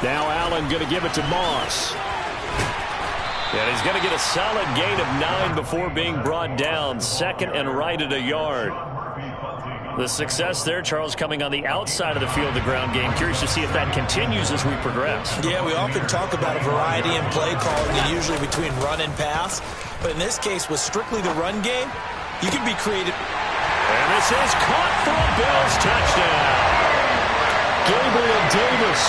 Now Allen going to give it to Moss. And he's going to get a solid gain of 9 before being brought down. Second and right at a yard. The success there, Charles, coming on the outside of the field, the ground game. Curious to see if that continues as we progress. Yeah, we often talk about a variety in play calling, and usually between run and pass. But in this case, with strictly the run game, you can be creative. And this is caught for a Bills touchdown. Gabriel Davis,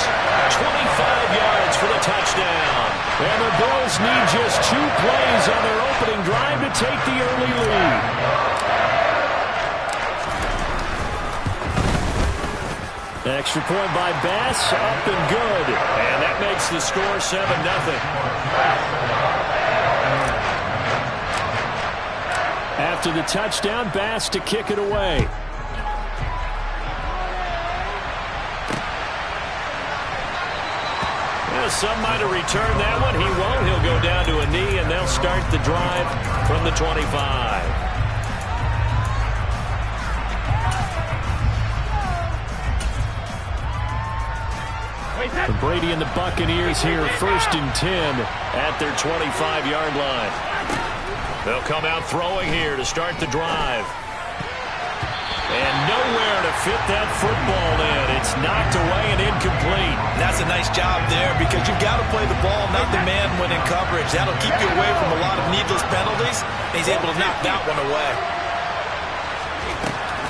25 yards for the touchdown. And the Bills need just 2 plays on their opening drive to take the early lead. Extra point by Bass, up and good. And that makes the score 7-0. After the touchdown, Bass to kick it away. Some might have returned that one. He won't. He'll go down to a knee, and they'll start the drive from the 25. Brady and the Buccaneers here, 1st and 10 at their 25-yard line. They'll come out throwing here to start the drive. And nowhere to fit that football in. It's knocked away and incomplete. That's a nice job there because you've got to play the ball, not the man when in coverage. That'll keep you away from a lot of needless penalties. And he's able to knock that one away.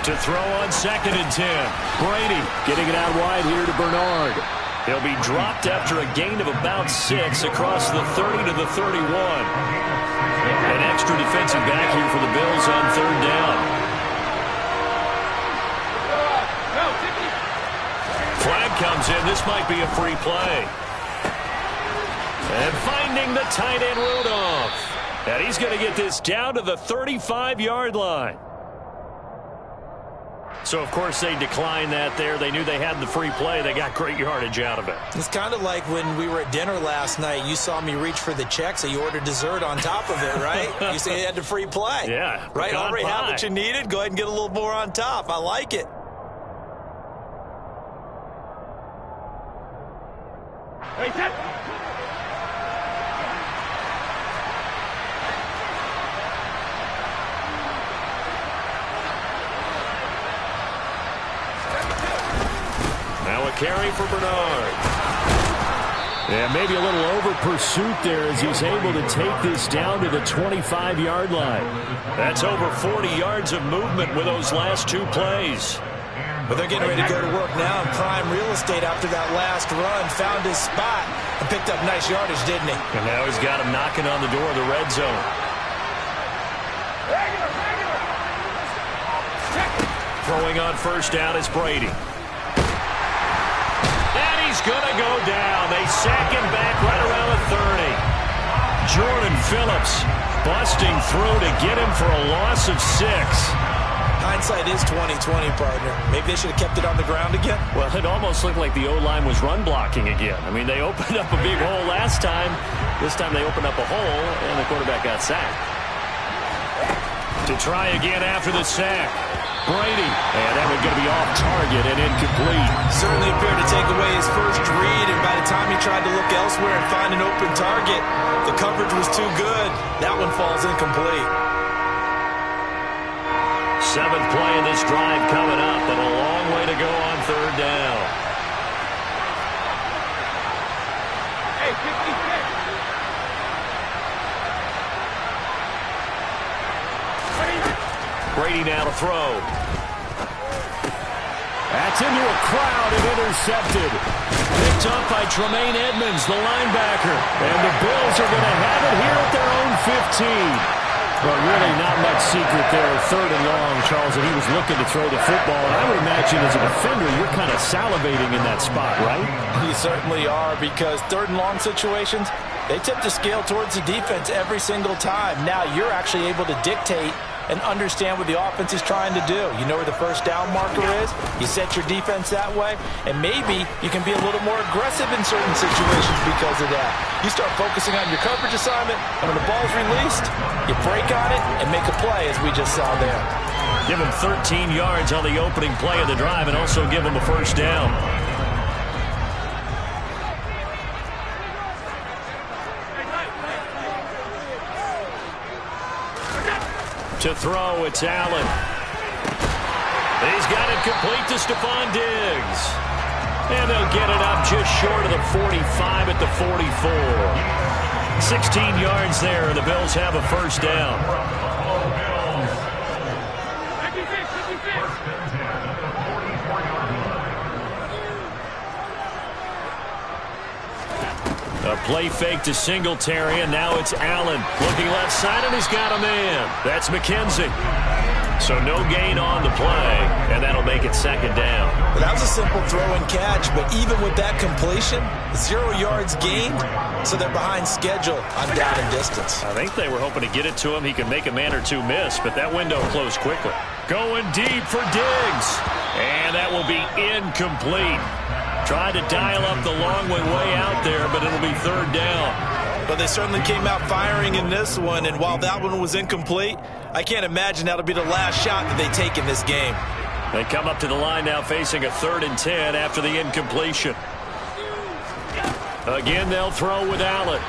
To throw on 2nd and 10. Brady getting it out wide here to Bernard. He'll be dropped after a gain of about 6 across the 30 to the 31. An extra defensive back here for the Bills on 3rd down. Flag comes in. This might be a free play. And finding the tight end Rudolph. And he's going to get this down to the 35-yard line. So, of course, they declined that there. They knew they had the free play. They got great yardage out of it. It's kind of like when we were at dinner last night. You saw me reach for the check, so you ordered dessert on top of it, right? You said you had the free play. Yeah. Right? Already have what you needed. Go ahead and get a little more on top. I like it. Hey, set. Now a carry for Bernard. Yeah, maybe a little over pursuit there as he's able to take this down to the 25-yard line. That's over 40 yards of movement with those last 2 plays. But they're getting ready to go to work now in prime real estate after that last run. Found his spot and picked up nice yardage, didn't he? And now he's got him knocking on the door of the red zone. Throwing on 1st down is Brady. And he's going to go down. They sack him back right around the 30. Jordan Phillips busting through to get him for a loss of 6. Hindsight is 20/20, partner. Maybe they should have kept it on the ground again. Well, it almost looked like the O-line was run blocking again. I mean, they opened up a big hole last time. This time they opened up a hole, and the quarterback got sacked. To try again after the sack. Brady. And that was going to be off target and incomplete. Certainly appeared to take away his first read, and by the time he tried to look elsewhere and find an open target, the coverage was too good. That one falls incomplete. 7th play of this drive coming up, but a long way to go on 3rd down. Hey, 56. Brady now to throw. That's into a crowd and intercepted. Picked up by Tremaine Edmonds, the linebacker. And the Bills are going to have it here at their own 15. But really not much secret there. 3rd and long, Charles, and he was looking to throw the football. And I would imagine as a defender, you're kind of salivating in that spot, right? You certainly are, because 3rd and long situations, they tip the scale towards the defense every single time. Now you're actually able to dictate and understand what the offense is trying to do. You know where the 1st down marker is. You set your defense that way, and maybe you can be a little more aggressive in certain situations because of that. You start focusing on your coverage assignment, and when the ball's released, you break on it and make a play, as we just saw there. Give him 13 yards on the opening play of the drive and also give him a 1st down. To throw, it's Allen. He's got it complete to Stephon Diggs. And they'll get it up just short of the 45 at the 44. 16 yards there, and the Bills have a first down. A play fake to Singletary, and now it's Allen. Looking left side, and he's got a man. That's McKenzie. So no gain on the play, and that'll make it second down. Well, that was a simple throw and catch, but even with that completion, 0 yards gained, so they're behind schedule on down and distance. I think they were hoping to get it to him. He could make a man or two miss, but that window closed quickly. Going deep for Diggs, and that will be incomplete. Tried to dial up the long way out there, but it'll be third down. But they certainly came out firing in this one, and while that one was incomplete, I can't imagine that'll be the last shot that they take in this game. They come up to the line now facing a 3rd and 10 after the incompletion. Again, they'll throw with Allen.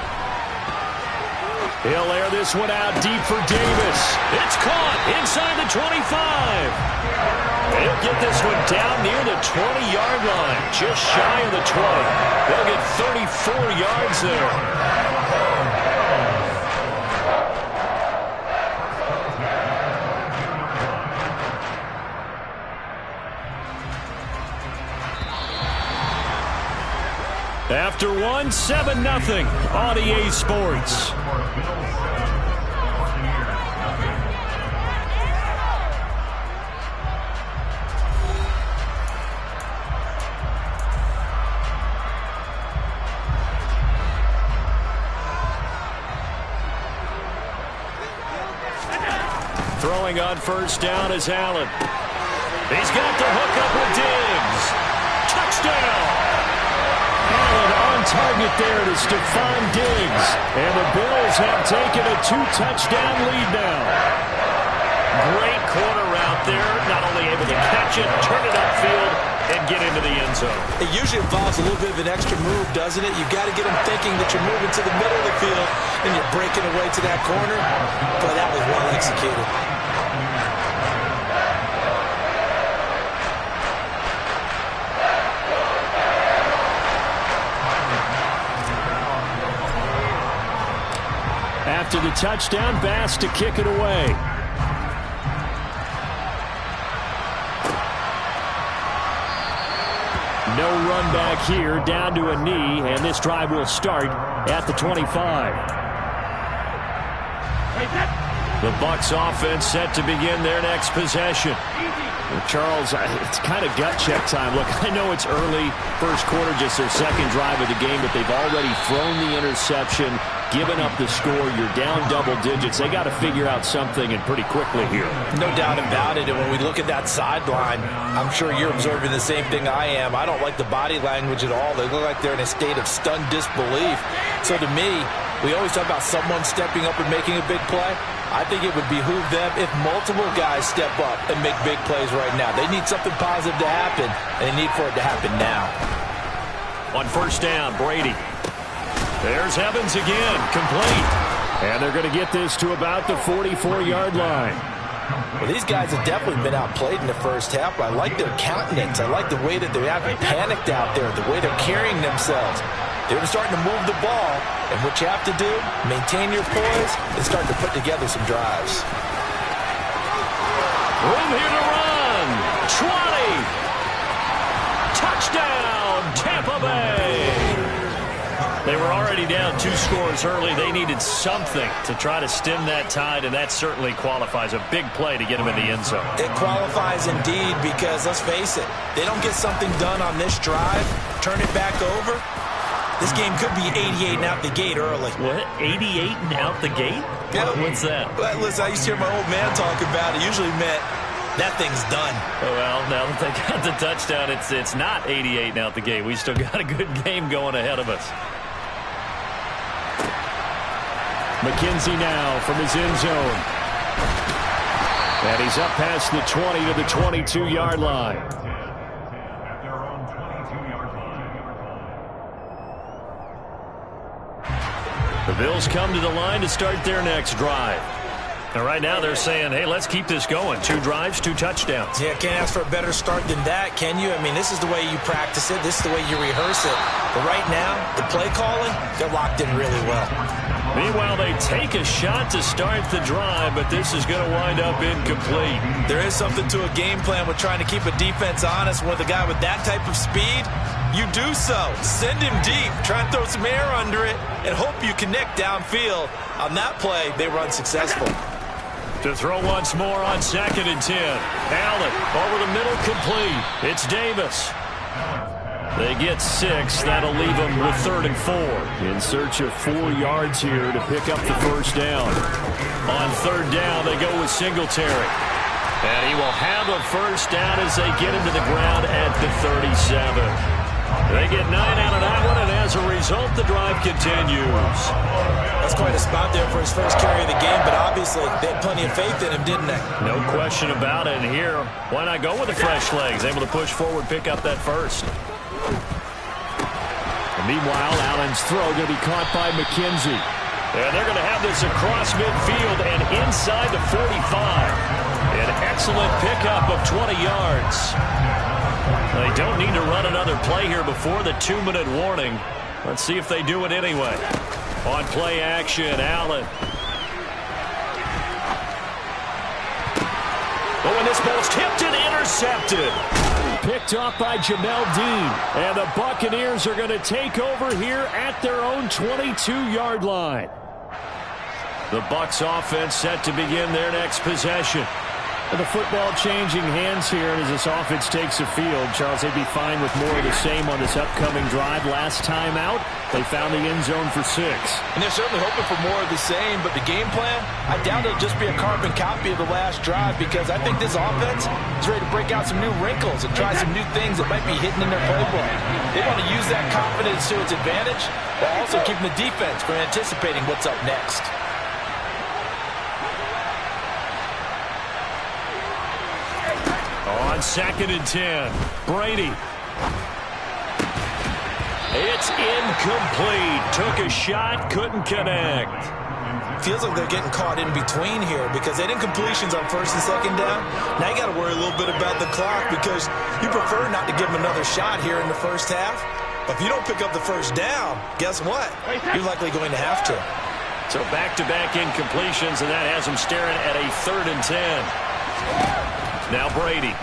He'll air this one out deep for Davis. It's caught inside the 25. He'll get this one down near the 20-yard line, just shy of the 20. They'll get 34 yards there. After one, 7-0 on EA Sports. Throwing on first down is Allen. He's got the hook up with Diggs. Touchdown! Allen on target there to Stephon Diggs. And the Bills have taken a 2-touchdown lead now. Great corner route there. Not only able to catch it, turn it upfield, and get into the end zone. It usually involves a little bit of an extra move, doesn't it? You've got to get them thinking that you're moving to the middle of the field and you're breaking away to that corner. But that was well executed. After the touchdown, Bass to kick it away. No run back here, down to a knee, and this drive will start at the 25. The Bucs offense set to begin their next possession. Charles, it's kind of gut check time. Look, I know it's early, first quarter, just their second drive of the game, but they've already thrown the interception, given up the score. You're down double digits. They got to figure out something, and pretty quickly here. No doubt about it. And when we look at that sideline, I'm sure you're observing the same thing I am. I don't like the body language at all. They look like they're in a state of stunned disbelief. So to me, we always talk about someone stepping up and making a big play. I think it would behoove them if multiple guys step up and make big plays right now. They need something positive to happen, and they need for it to happen now. On first down, Brady. There's Evans again, complete. And they're going to get this to about the 44-yard line. Well, these guys have definitely been outplayed in the first half. I like their countenance. I like the way that they're having panicked out there, the way they're carrying themselves. They're starting to move the ball, and what you have to do, maintain your poise and start to put together some drives. Room here to run. 20. Touchdown, Tampa Bay. They were already down 2 scores early. They needed something to try to stem that tide, and that certainly qualifies. A big play to get them in the end zone. It qualifies indeed because, let's face it, they don't get something done on this drive, turn it back over, this game could be 88 and out the gate early. What? 88 and out the gate? Yeah. What's that? Well, listen, I used to hear my old man talk about it. Usually meant that thing's done. Oh, well, now that they got the touchdown, it's not 88 and out the gate. We still got a good game going ahead of us. McKenzie now from his end zone. And he's up past the 20 to the 22-yard line. The Bills come to the line to start their next drive. And right now they're saying, hey, let's keep this going. 2 drives, 2 touchdowns. Yeah, can't ask for a better start than that, can you? I mean, this is the way you practice it. This is the way you rehearse it. But right now, the play calling, they're locked in really well. Meanwhile, they take a shot to start the drive, but this is going to wind up incomplete. There is something to a game plan with trying to keep a defense honest. With a guy with that type of speed, you do so. Send him deep. Try and throw some air under it and hope you connect downfield. On that play, they run successful. To throw once more on 2nd and 10. Allen over the middle, complete. It's Davis. They get 6. That'll leave them with 3rd and 4. In search of 4 yards here to pick up the first down. On 3rd down, they go with Singletary. And he will have a first down as they get him to the ground at the 37. They get 9 out of that one, and as a result, the drive continues. That's quite a spot there for his first carry of the game, but obviously they had plenty of faith in him, didn't they? No question about it. And here, why not go with the fresh legs? Able to push forward, pick up that first. And meanwhile, Allen's throw going to be caught by McKenzie. And they're going to have this across midfield and inside the 45. An excellent pickup of 20 yards. They don't need to run another play here before the 2-minute warning. Let's see if they do it anyway. On play action, Allen. Oh, and this ball's tipped and intercepted. Picked off by Jamel Dean. And the Buccaneers are going to take over here at their own 22-yard line. The Bucs offense set to begin their next possession. And the football changing hands here as this offense takes the field. Charles, they'd be fine with more of the same on this upcoming drive. Last time out, they found the end zone for 6. And they're certainly hoping for more of the same, but the game plan, I doubt it'll just be a carbon copy of the last drive, because I think this offense is ready to break out some new wrinkles and try some new things that might be hidden in their playbook. They want to use that confidence to its advantage, while also keeping the defense from anticipating what's up next. On 2nd and 10, Brady. It's incomplete. Took a shot, couldn't connect. Feels like they're getting caught in between here because they didn't completions on 1st and 2nd down. Now you got to worry a little bit about the clock because you prefer not to give them another shot here in the first half. But if you don't pick up the first down, guess what? You're likely going to have to. So back-to-back incompletions, and that has them staring at a 3rd and 10. Now Brady.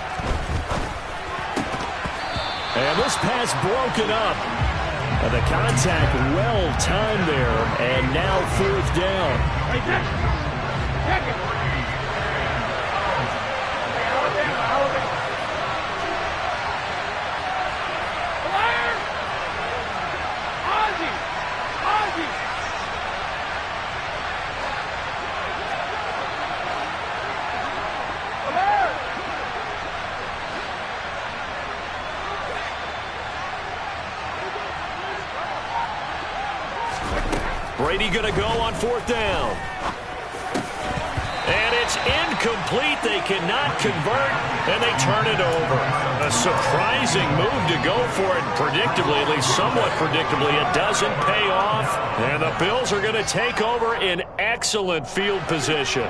And this pass broken up. And the contact well timed there. And now 4th down. Brady going to go on 4th down. And it's incomplete. They cannot convert, and they turn it over. A surprising move to go for it. Predictably, at least somewhat predictably, it doesn't pay off. And the Bills are going to take over in excellent field position.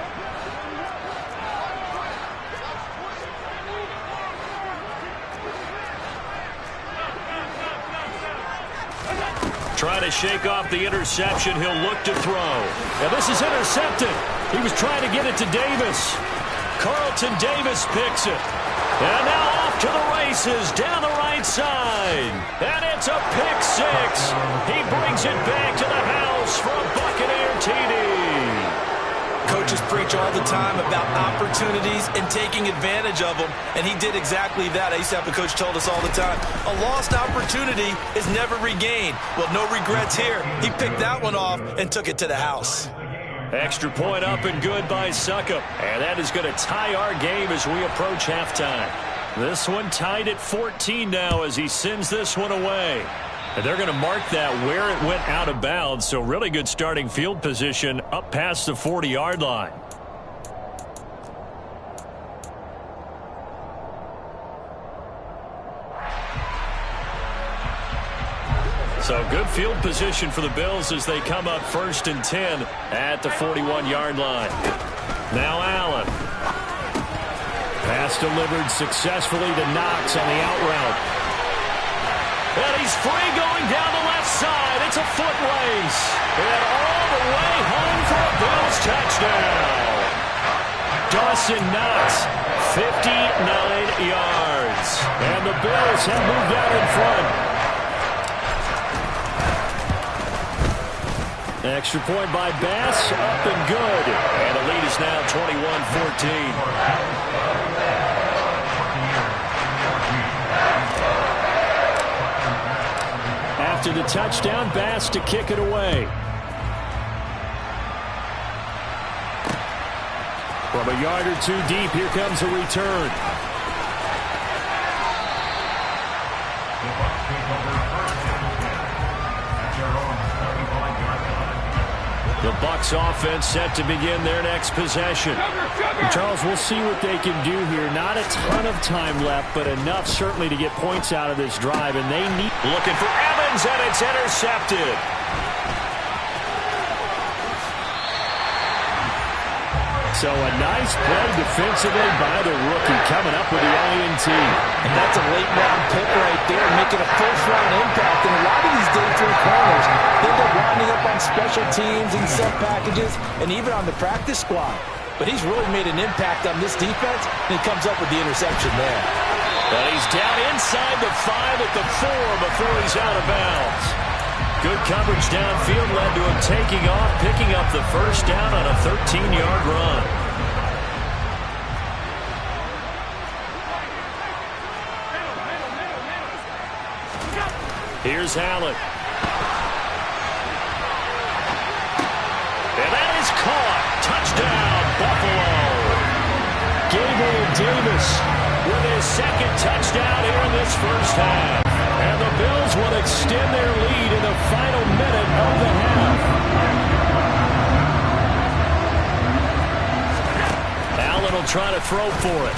Trying to shake off the interception. He'll look to throw. And this is intercepted. He was trying to get it to Davis. Carlton Davis picks it. And now off to the races down the right side. And it's a pick 6. He brings it back to the house for a Buccaneer TD. Coaches preach all the time about opportunities and taking advantage of them, and he did exactly that. I used to have a coach told us all the time, a lost opportunity is never regained. Well, no regrets here. He picked that one off and took it to the house. Extra point up and good by Succop. And that is going to tie our game as we approach halftime. This one tied at 14 now as he sends this one away. And they're going to mark that where it went out of bounds. So really good starting field position up past the 40-yard line. So good field position for the Bills as they come up 1st and 10 at the 41-yard line. Now Allen. Pass delivered successfully to Knox on the out route. And he's free going down the left side. It's a foot race. And all the way home for a Bills touchdown. Dawson Knox, 59 yards. And the Bills have moved out in front. Extra point by Bass, up and good. And the lead is now 21-14. After the touchdown, Bass to kick it away. From a yard or two deep, here comes a return. The Bucs offense set to begin their next possession. And Charles, we'll see what they can do here. Not a ton of time left, but enough certainly to get points out of this drive. And they need... Looking for Evans, and it's intercepted. So a nice play defensively by the rookie coming up with the INT. And that's a late-round pick right there, making a first-round impact. And a lot of these day three corners, they end up winding up on special teams and sub packages and even on the practice squad. But he's really made an impact on this defense, and he comes up with the interception there. But he's down inside the 5 at the 4 before he's out of bounds. Good coverage downfield led to him taking off, picking up the first down on a 13-yard run. Here's Allen. And that is caught. Touchdown, Buffalo. Gabriel Davis with his second touchdown here in this first half. And the Bills will extend their lead in the final minute of the half. Allen will try to throw for it.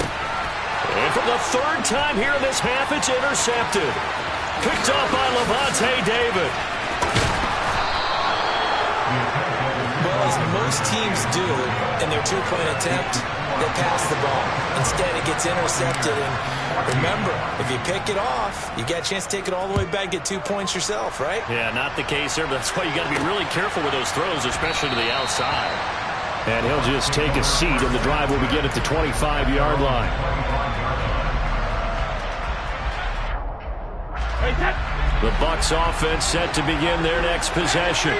And for the third time here in this half, it's intercepted. Picked up by Levante David. Well, as most teams do in their two-point attempt, they pass the ball. Instead, it gets intercepted. And remember, if you pick it off, you got a chance to take it all the way back, get 2 points yourself, right? Yeah, not the case there, but that's why you got to be really careful with those throws, especially to the outside. And he'll just take a seat, and the drive will begin at the 25-yard line. The Bucs offense set to begin their next possession.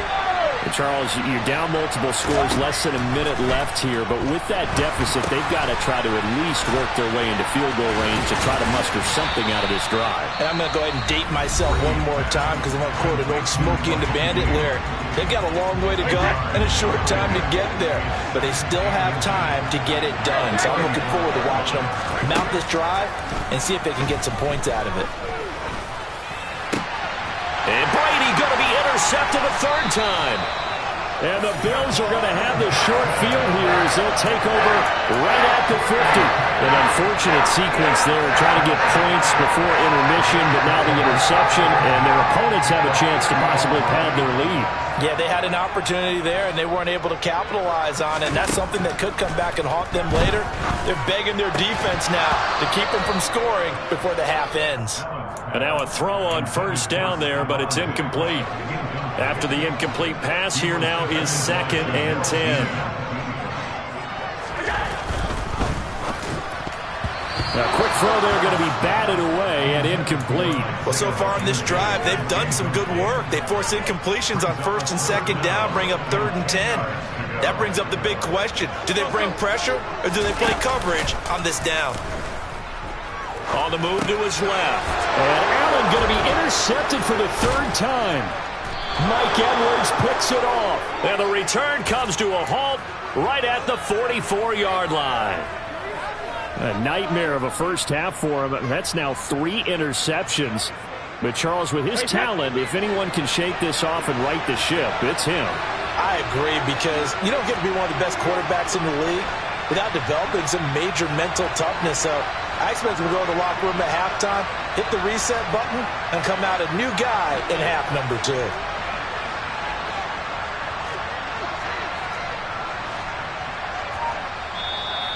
And Charles, you're down multiple scores, less than a minute left here, but with that deficit, they've got to try to at least work their way into field goal range to try to muster something out of this drive. And I'm going to go ahead and date myself one more time because I'm going to quote an old Smokey and the Bandit lyric. They've got a long way to go and a short time to get there, but they still have time to get it done. So I'm looking forward to watching them mount this drive and see if they can get some points out of it. And Brady going to be intercepted a third time. And the Bills are going to have the short field here as they'll take over right at the 50. An unfortunate sequence there, trying to get points before intermission, but now the interception, and their opponents have a chance to possibly pad their lead. Yeah, they had an opportunity there, and they weren't able to capitalize on it, and that's something that could come back and haunt them later. They're begging their defense now to keep them from scoring before the half ends. And now a throw on first down there, but it's incomplete. After the incomplete pass, here now is 2nd and 10. A quick throw there going to be batted away and incomplete. Well, so far on this drive, they've done some good work. They force incompletions on 1st and 2nd down, bring up 3rd and 10. That brings up the big question. Do they bring pressure or do they play coverage on this down? On the move to his left. And Allen going to be intercepted for the 3rd time. Mike Edwards picks it off. And the return comes to a halt right at the 44-yard line. A nightmare of a first half for him. That's now 3 interceptions. But Charles, with his talent, if anyone can shake this off and right the ship, it's him. I agree, because you don't get to be one of the best quarterbacks in the league without developing some major mental toughness. So I expect him to go to the locker room at halftime, hit the reset button, and come out a new guy in half number 2.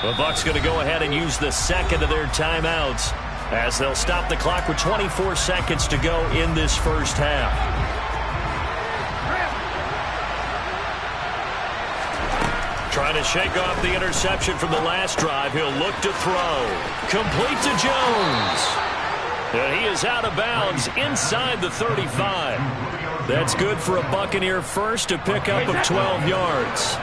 The Bucs going to go ahead and use the second of their timeouts as they'll stop the clock with 24 seconds to go in this first half. Trying to shake off the interception from the last drive. He'll look to throw. Complete to Jones. And he is out of bounds inside the 35. That's good for a Buccaneer first, a pickup of 12 yards.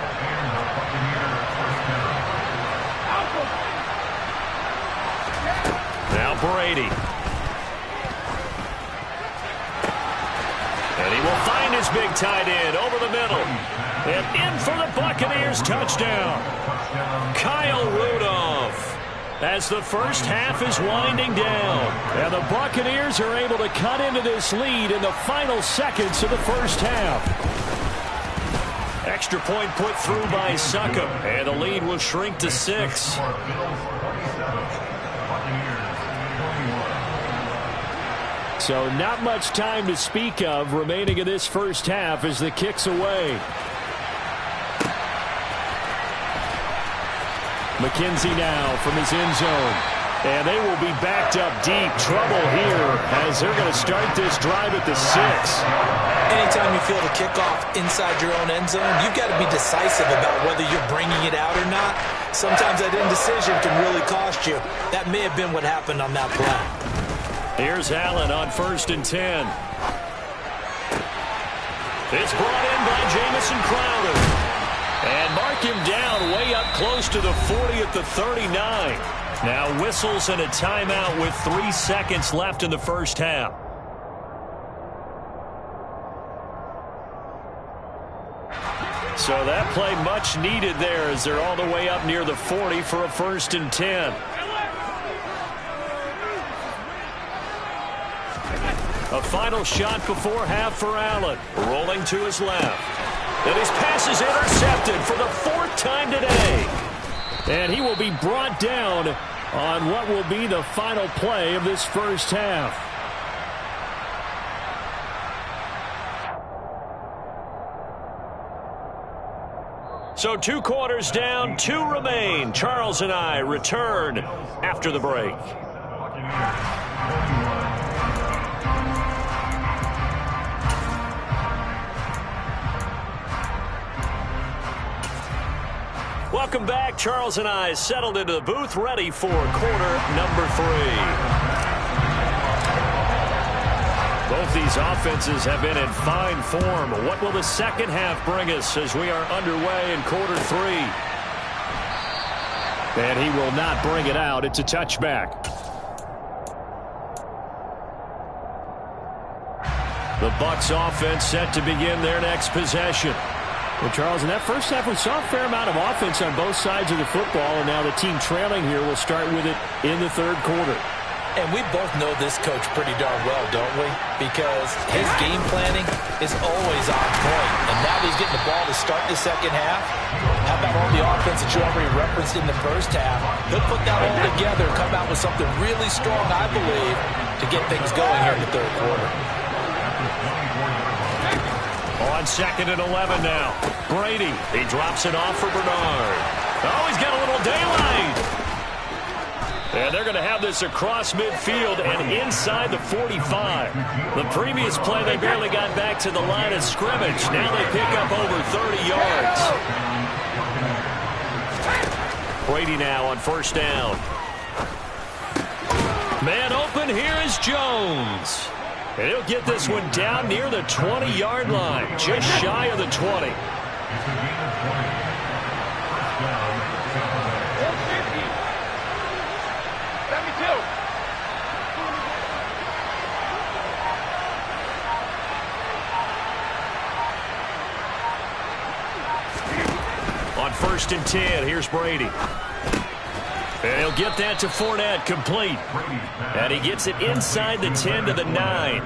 Now Brady. And he will find his big tight end over the middle. And in for the Buccaneers touchdown. Kyle Rudolph. As the first half is winding down. And the Buccaneers are able to cut into this lead in the final seconds of the first half. Extra point put through by Succop. And the lead will shrink to 6. So not much time to speak of remaining in this first half as the kick's away. McKenzie now from his end zone. And they will be backed up deep. Trouble here as they're going to start this drive at the 6. Anytime you feel the kickoff inside your own end zone, you've got to be decisive about whether you're bringing it out or not. Sometimes that indecision can really cost you. That may have been what happened on that play. Here's Allen on 1st and 10. It's brought in by Jamison Crowder. And mark him down way up close to the 40 at the 39. Now whistles and a timeout with 3 seconds left in the first half. So that play much needed there as they're all the way up near the 40 for a 1st and 10. A final shot before half for Allen. Rolling to his left. And his pass is intercepted for the 4th time today. And he will be brought down on what will be the final play of this first half. So 2 quarters down, 2 remain. Charles and I return after the break. Welcome back. Charles and I settled into the booth, ready for quarter number 3. Both these offenses have been in fine form. What will the second half bring us as we are underway in quarter 3? And he will not bring it out. It's a touchback. The Bucs offense set to begin their next possession. Well, Charles, in that first half, we saw a fair amount of offense on both sides of the football, and now the team trailing here will start with it in the 3rd quarter. And we both know this coach pretty darn well, don't we? Because his game planning is always on point. And now that he's getting the ball to start the second half, how about all the offense that you already referenced in the first half? He'll put that all together and come out with something really strong, I believe, to get things going here in the 3rd quarter. On 2nd and 11 now. Brady, he drops it off for Bernard. Oh, he's got a little daylight. And they're going to have this across midfield and inside the 45. The previous play, they barely got back to the line of scrimmage. Now they pick up over 30 yards. Brady now on 1st down. Man open, here is Jones. And he'll get this one down near the 20-yard line, just shy of the 20. On 1st and 10, here's Brady. And he'll get that to Fournette, complete. And he gets it inside the 10 to the 9.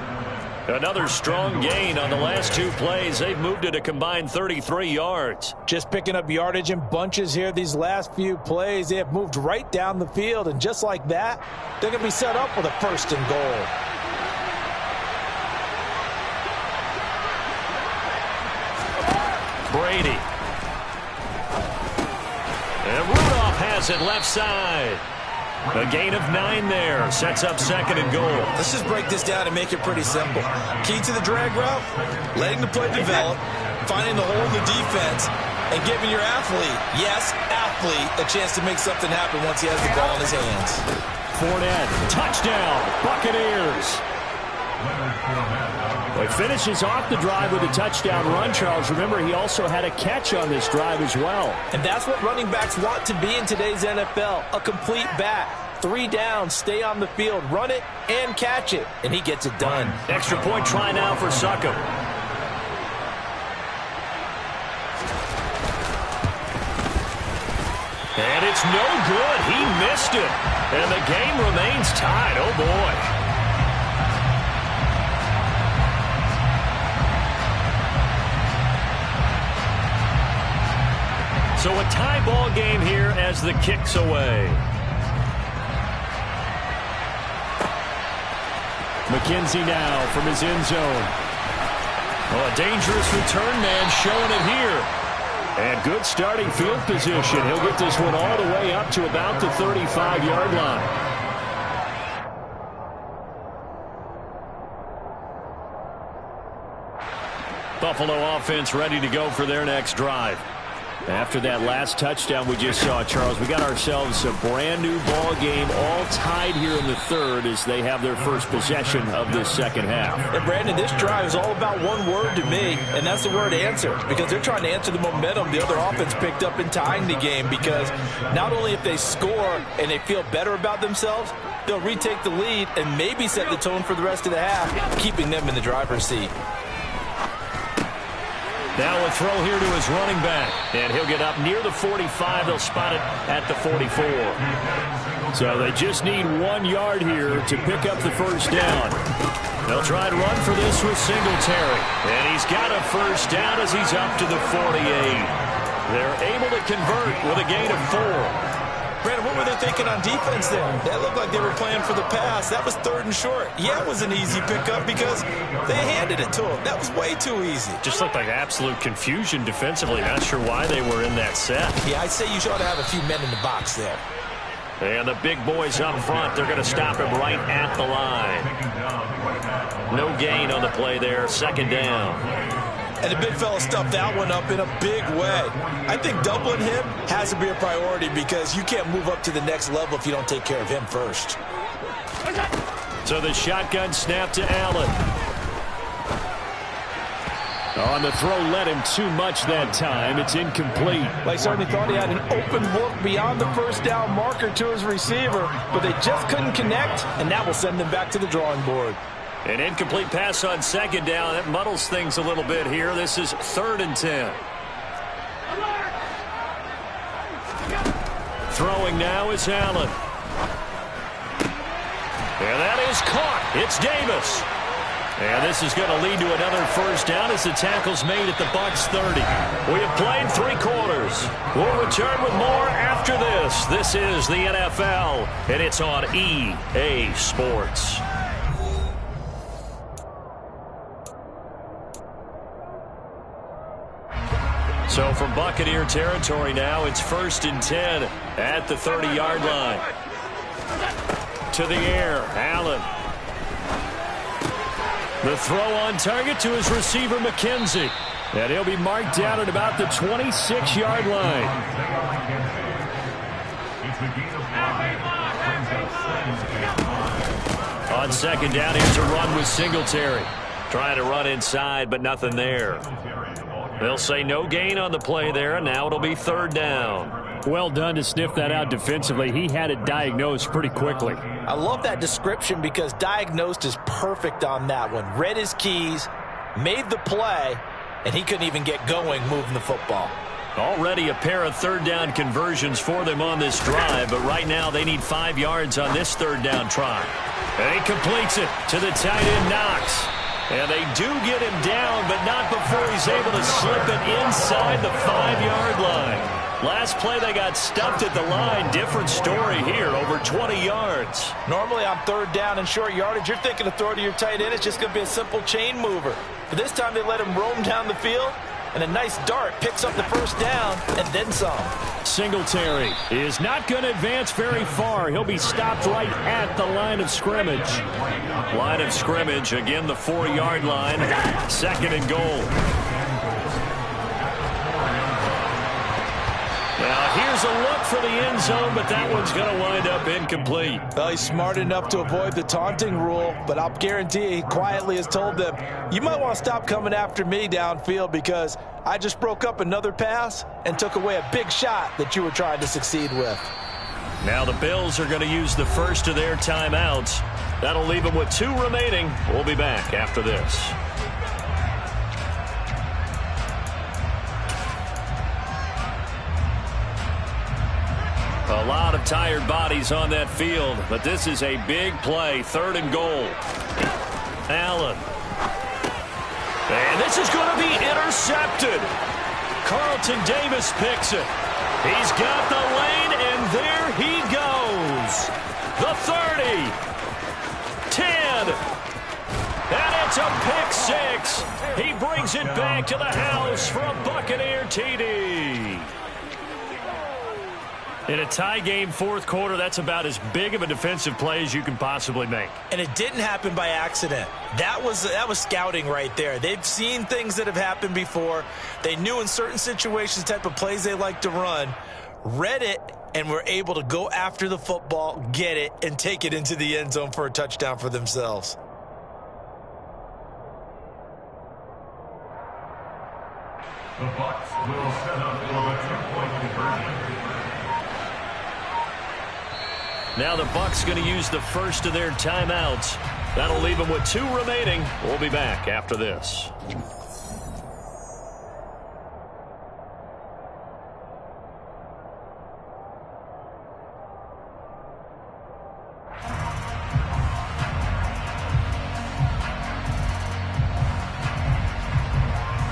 Another strong gain on the last 2 plays. They've moved it a combined 33 yards. Just picking up yardage in bunches here these last few plays. They have moved right down the field, and just like that, they're going to be set up with a 1st and goal. Brady. And Rudolph has Throws it left side. A gain of 9 there. Sets up 2nd and goal. Let's just break this down and make it pretty simple. Key to the drag route, letting the play develop, finding the hole in the defense, and giving your athlete, yes, athlete, a chance to make something happen once he has the ball in his hands. Fournette, touchdown, Buccaneers. Well, he finishes off the drive with a touchdown run, Charles. Remember, he also had a catch on this drive as well. And that's what running backs want to be in today's NFL, a complete back. 3 downs, stay on the field, run it, and catch it. And he gets it done. Extra point try now for Succop. And it's no good. He missed it. And the game remains tied. Oh, boy. So a tie ball game here as the kick's away. McKenzie now from his end zone. Oh, a dangerous return man showing it here. And good starting field position. He'll get this one all the way up to about the 35-yard line. Buffalo offense ready to go for their next drive. After that last touchdown we just saw, Charles, we got ourselves a brand new ball game, all tied here in the 3rd as they have their first possession of this 2nd half. And Brandon, this drive is all about one word to me, and that's the word answer, because they're trying to answer the momentum the other offense picked up in tying the game, because not only if they score and they feel better about themselves, they'll retake the lead and maybe set the tone for the rest of the half, keeping them in the driver's seat. Now a throw here to his running back, and he'll get up near the 45. They'll spot it at the 44. So they just need 1 yard here to pick up the first down. They'll try to run for this with Singletary, and he's got a first down as he's up to the 48. They're able to convert with a gain of 4. Brandon, what were they thinking on defense there? That looked like they were playing for the pass. That was 3rd and short. Yeah, it was an easy pickup because they handed it to him. That was way too easy. Just looked like absolute confusion defensively. Not sure why they were in that set. Yeah, I'd say you ought to have a few men in the box there. And the big boys up front, they're going to stop him right at the line. No gain on the play there, 2nd down. And the big fella stuffed that one up in a big way. I think doubling him has to be a priority because you can't move up to the next level if you don't take care of him first. So the shotgun snap to Allen. On the throw, led him too much that time. It's incomplete. Well, he certainly thought he had an open look beyond the first down marker to his receiver, but they just couldn't connect, and that will send them back to the drawing board. An incomplete pass on 2nd down. That muddles things a little bit here. This is 3rd and 10. Throwing now is Allen. And that is caught. It's Davis. And this is going to lead to another first down as the tackle's made at the Bucs 30. We have played 3 quarters. We'll return with more after this. This is the NFL, and it's on EA Sports. So from Buccaneer territory now, it's 1st and 10 at the 30-yard line. To the air, Allen. The throw on target to his receiver, McKenzie. And he'll be marked down at about the 26-yard line. On 2nd down, here's a run with Singletary. Trying to run inside, but nothing there. They'll say no gain on the play there, and now it'll be 3rd down. Well done to sniff that out defensively. He had it diagnosed pretty quickly. I love that description because diagnosed is perfect on that one. Read his keys, made the play, and he couldn't even get going moving the football. Already a pair of 3rd down conversions for them on this drive, but right now they need 5 yards on this 3rd down try. And he completes it to the tight end, Knox. And they do get him down, but not before he's able to slip it inside the 5-yard line. Last play, they got stuffed at the line. Different story here, over 20 yards. Normally on 3rd down and short yardage, you're thinking of throw to your tight end. It's just going to be a simple chain mover. But this time they let him roam down the field, and a nice dart picks up the first down and then some. Singletary is not going to advance very far. He'll be stopped right at the line of scrimmage. Line of scrimmage, again, the 4-yard line. 2nd and goal. Now, here's a look for the end zone, but that one's going to wind up incomplete. Well, he's smart enough to avoid the taunting rule, but I'll guarantee he quietly has told them, you might want to stop coming after me downfield because I just broke up another pass and took away a big shot that you were trying to succeed with. Now the Bills are going to use the first of their timeouts. That'll leave them with 2 remaining. We'll be back after this. A lot of tired bodies on that field, but this is a big play. 3rd and goal. Allen. And this is going to be intercepted. Carlton Davis picks it. He's got the lane, and there he goes. The 30. 10. And it's a pick 6. He brings it back to the house for a Buccaneer TD. In a tie game 4th quarter, that's about as big of a defensive play as you can possibly make. And it didn't happen by accident. That was scouting right there. They've seen things that have happened before. They knew in certain situations the type of plays they like to run, read it, and were able to go after the football, get it, and take it into the end zone for a touchdown for themselves. The Bucs will set up for a 2-point conversion. Now the Bucs going to use the first of their timeouts. That'll leave them with 2 remaining. We'll be back after this.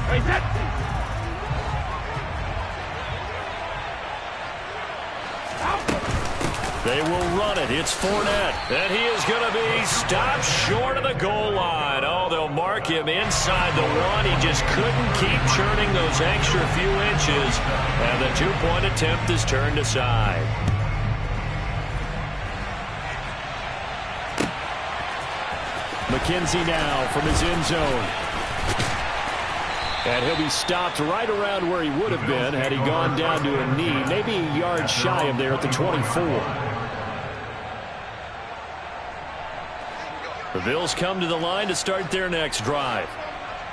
Hey, set. They will run it. It's Fournette. And he is going to be stopped short of the goal line. Oh, they'll mark him inside the 1. He just couldn't keep churning those extra few inches. And the 2-point attempt is turned aside. McKenzie now from his end zone. And he'll be stopped right around where he would have been had he gone down to a knee, maybe a yard shy of there at the 24. The Bills come to the line to start their next drive.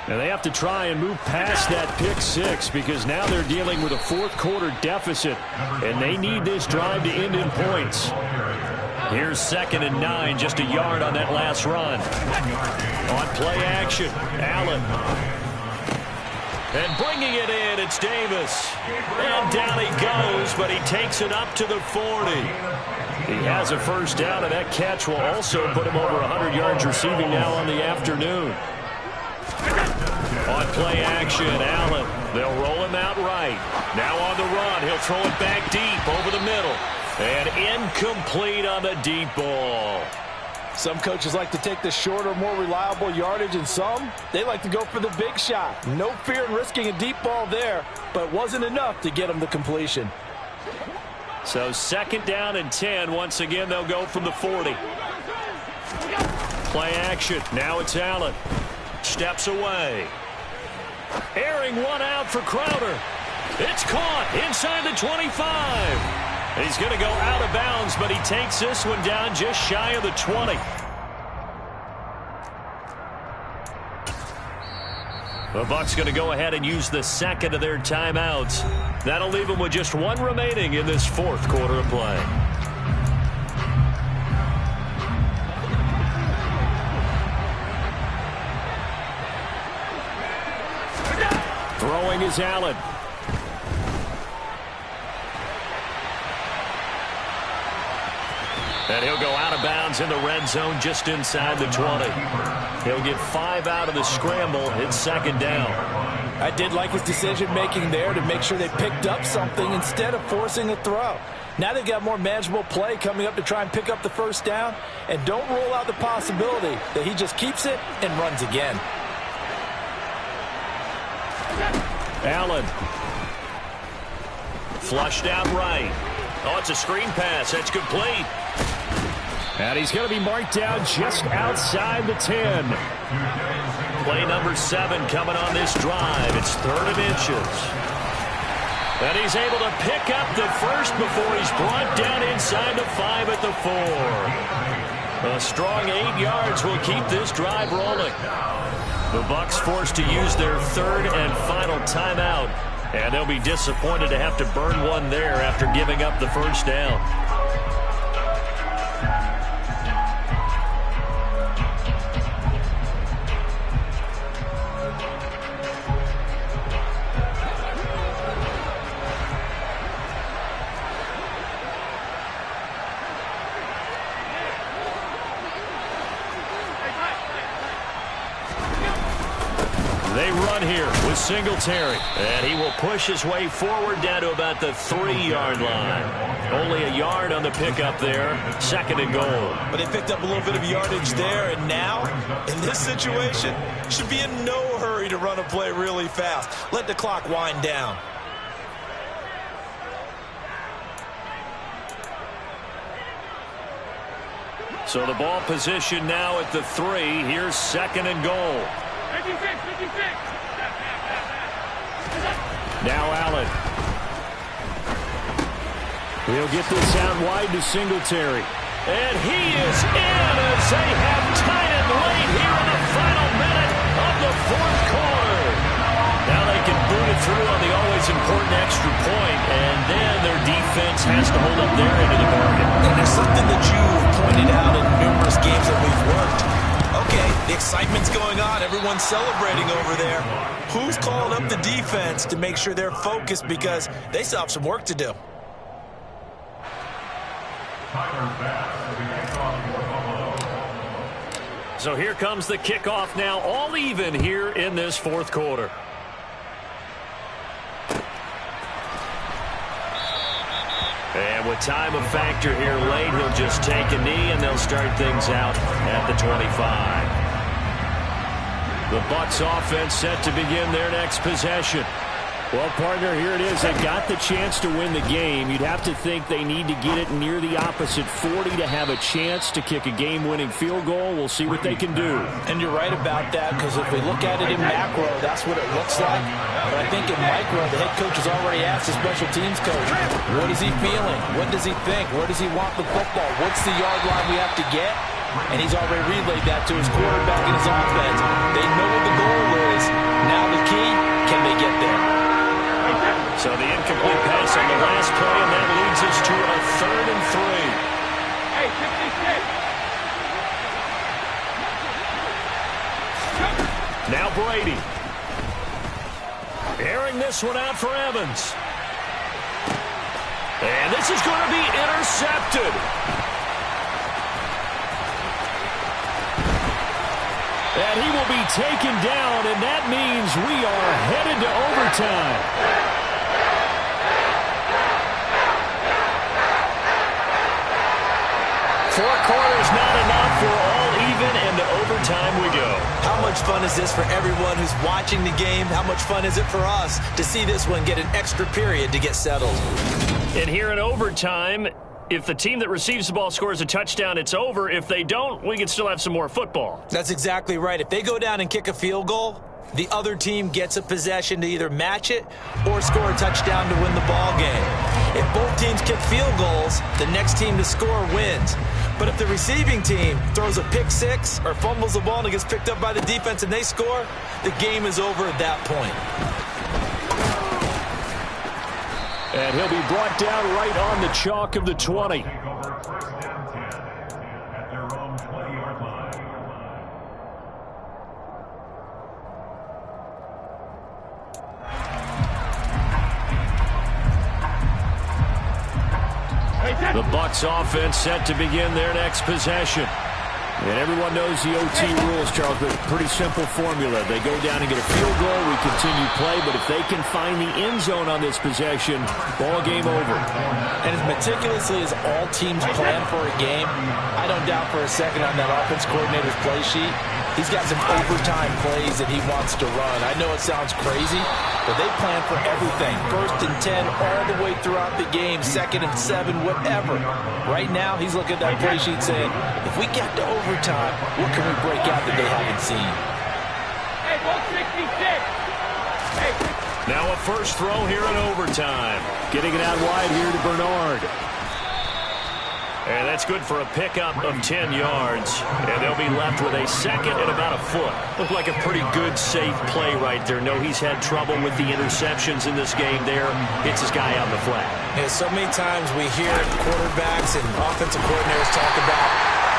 And they have to try and move past that pick 6 because now they're dealing with a 4th quarter deficit. And they need this drive to end in points. Here's 2nd and 9, just a yard on that last run. On play action, Allen. And bringing it in, it's Davis. And down he goes, but he takes it up to the 40. He has a first down, and that catch will also put him over 100 yards receiving now on the afternoon. On play action, Allen. They'll roll him out right. Now on the run, he'll throw it back deep over the middle. And incomplete on the deep ball. Some coaches like to take the shorter, more reliable yardage, and some, they like to go for the big shot. No fear in risking a deep ball there, but it wasn't enough to get them the completion. So 2nd down and 10. Once again, they'll go from the 40. Play action. Now it's Allen. Steps away. Airing one out for Crowder. It's caught inside the 25. He's going to go out of bounds, but he takes this one down just shy of the 20. The Bucs going to go ahead and use the 2nd of their timeouts. That'll leave them with just 1 remaining in this 4th quarter of play. Throwing is Allen. And he'll go out of bounds in the red zone just inside the 20. He'll get 5 out of the scramble. It's 2nd down. I did like his decision-making there to make sure they picked up something instead of forcing a throw. Now they've got more manageable play coming up to try and pick up the first down. And don't rule out the possibility that he just keeps it and runs again. Allen. Flushed out right. Oh, it's a screen pass. That's complete. And he's going to be marked down just outside the 10. Play number 7 coming on this drive. It's 3rd and inches. And he's able to pick up the first before he's brought down inside the 5 at the 4. A strong 8 yards will keep this drive rolling. The Bucs forced to use their 3rd and final timeout. And they'll be disappointed to have to burn one there after giving up the first down. They run here with Singletary, and he will push his way forward down to about the 3-yard line. Only a yard on the pickup there, 2nd and goal. But they picked up a little bit of yardage there, and now, in this situation, should be in no hurry to run a play really fast. Let the clock wind down. So the ball position now at the 3. Here's 2nd and goal. 56, 56. Now Allen. He'll get this out wide to Singletary. And he is in as they have tied it late here in the final minute of the 4th quarter. Now they can boot it through on the always important extra point, and then their defense has to hold up their end of the bargain. And there's something that you pointed out in numerous games that we've worked. Okay, the excitement's going on. Everyone's celebrating over there. Who's calling up the defense to make sure they're focused because they still have some work to do? So here comes the kickoff now, all even here in this 4th quarter. And with time a factor here late, he'll just take a knee and they'll start things out at the 25. The Bucs offense set to begin their next possession. Well, partner, here it is. They got the chance to win the game. You'd have to think they need to get it near the opposite 40 to have a chance to kick a game-winning field goal. We'll see what they can do. And you're right about that, because if we look at it in macro, that's what it looks like. But I think in micro, the head coach has already asked the special teams coach, what is he feeling? What does he think? Where does he want the football? What's the yard line we have to get? And he's already relayed that to his quarterback and his offense. They know what the goal is. Now the key, can they get there? So the incomplete pass on the last play, and that leads us to a 3rd and 3. Hey, 56. Now Brady. Airing this one out for Evans. And this is going to be intercepted. And he will be taken down, and that means we are headed to overtime. 4 quarters not enough. We're all even, and to overtime we go. How much fun is this for everyone who's watching the game? How much fun is it for us to see this one get an extra period to get settled? And here in overtime, if the team that receives the ball scores a touchdown, it's over. If they don't, we can still have some more football. That's exactly right. If they go down and kick a field goal, the other team gets a possession to either match it or score a touchdown to win the ball game. If both teams kick field goals, the next team to score wins. But if the receiving team throws a pick six or fumbles the ball and it gets picked up by the defense and they score, the game is over at that point. And he'll be brought down right on the chalk of the 20. The Bucs offense set to begin their next possession. And everyone knows the OT rules, Charles. Pretty simple formula. They go down and get a field goal, we continue play, but if they can find the end zone on this possession, ball game over. And as meticulously as all teams plan for a game, I don't doubt for a second on that offense coordinator's play sheet, He's got some overtime plays that he wants to run. I know it sounds crazy, but they plan for everything. 1st and 10 all the way throughout the game, 2nd and 7, whatever. Right now, he's looking at that play sheet saying, if we get to overtime, what can we break out that they haven't seen? Hey, 166. Hey. Now a first throw here in overtime. Getting it out wide here to Bernard. And that's good for a pickup of 10 yards. And they'll be left with a second and about a foot. Looked like a pretty good, safe play right there. No, he's had trouble with the interceptions in this game there. Hits his guy out in the flat. Yeah, so many times we hear quarterbacks and offensive coordinators talk about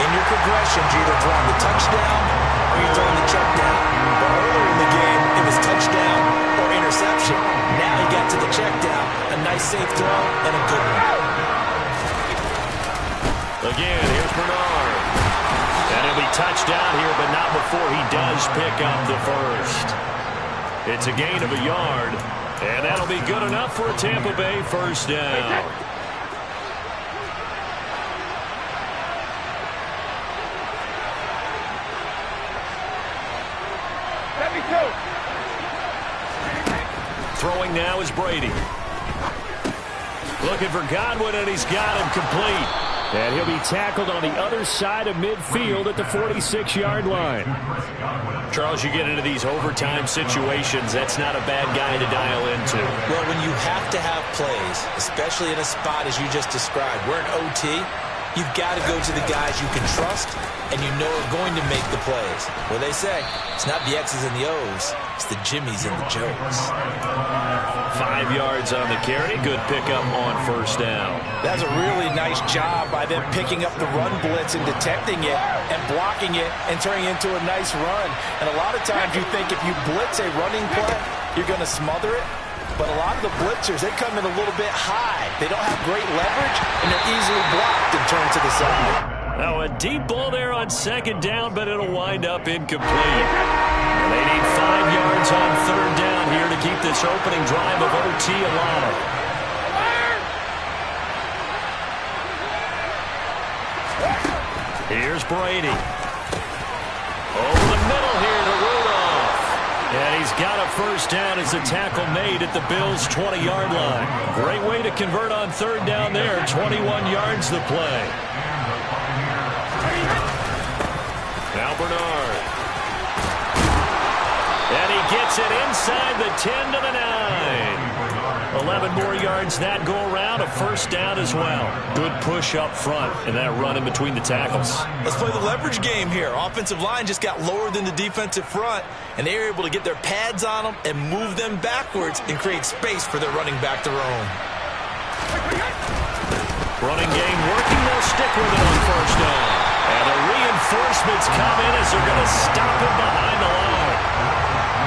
in your progressions, you're either throwing the touchdown or you're throwing the check down. But earlier in the game, it was touchdown or interception. Now he got to the check down. A nice safe throw and a good one. Again, here's Bernard. And he'll be touched down here, but not before he does pick up the first. It's a gain of a yard, and that'll be good enough for a Tampa Bay first down. Throwing now is Brady. Looking for Godwin, and he's got him complete. And he'll be tackled on the other side of midfield at the 46-yard line. Charles, you get into these overtime situations, that's not a bad guy to dial into. Well, when you have to have plays, especially in a spot as you just described, we're in OT, you've got to go to the guys you can trust and you know are going to make the plays. Well, they say it's not the X's and the O's, it's the Jimmies and the Joes. 5 yards on the carry. Good pickup on first down. That's a really nice job by them picking up the run blitz and detecting it and blocking it and turning it into a nice run. And a lot of times you think if you blitz a running play, you're going to smother it. But a lot of the blitzers, they come in a little bit high. They don't have great leverage, and they're easily blocked and turned to the side. Now a deep ball there on second down, but it'll wind up incomplete. And they need 5 yards on third down here to keep this opening drive of OT alive. Here's Brady. Over the middle here to Rudolph. And he's got a first down as the tackle made at the Bills' 20-yard line. Great way to convert on third down there. 21 yards the play. Now Bernard. And he gets it inside the 10 to the 9. 11 more yards that go around. A first down as well. Good push up front and that run in between the tackles. Let's play the leverage game here. Offensive line just got lower than the defensive front, and they were able to get their pads on them and move them backwards and create space for their running back to roam. Running game working. They'll stick with it on first down. And the reinforcements come in as they're going to stop him behind the line.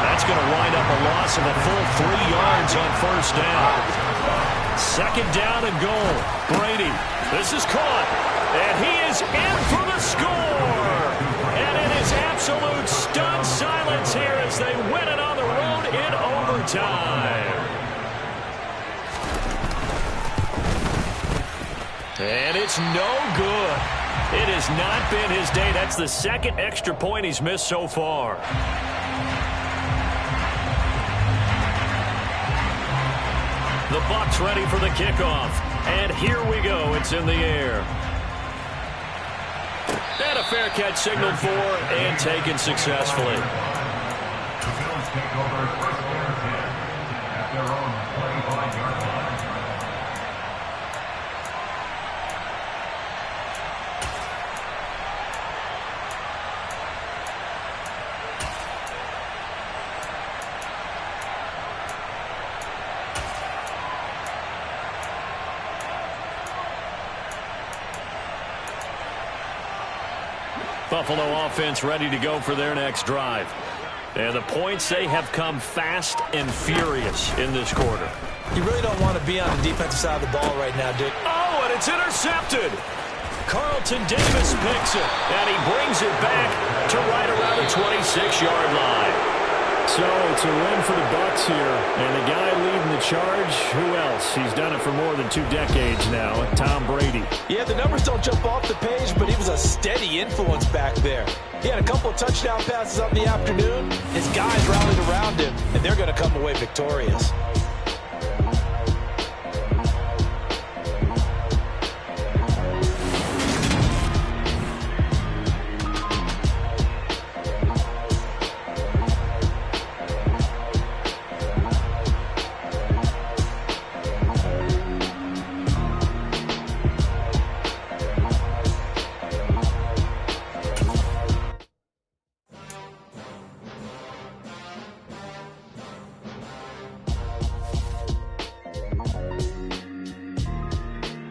That's going to wind up a loss of a full 3 yards on first down. Second down and goal. Brady. This is caught. And he is in for the score. And it is absolute stunned silence here as they win it on the road in overtime. And it's no good. It has not been his day. That's the second extra point he's missed so far. The Bucs ready for the kickoff. And here we go. It's in the air. And a fair catch signaled for and taken successfully. The Bills take over first and 10 at their own 25-yard line. Buffalo offense ready to go for their next drive. And the points, they have come fast and furious in this quarter. You really don't want to be on the defensive side of the ball right now, Dick. Oh, and it's intercepted. Carlton Davis picks it, and he brings it back to right around the 26-yard line. So it's a win for the Bucs here. And the guy leading the charge, who else? He's done it for more than 2 decades now, Tom Brady. Yeah, the numbers don't jump off the page, but he was a steady influence back there. He had a couple of touchdown passes up in the afternoon. His guys rallied around him, and they're going to come away victorious.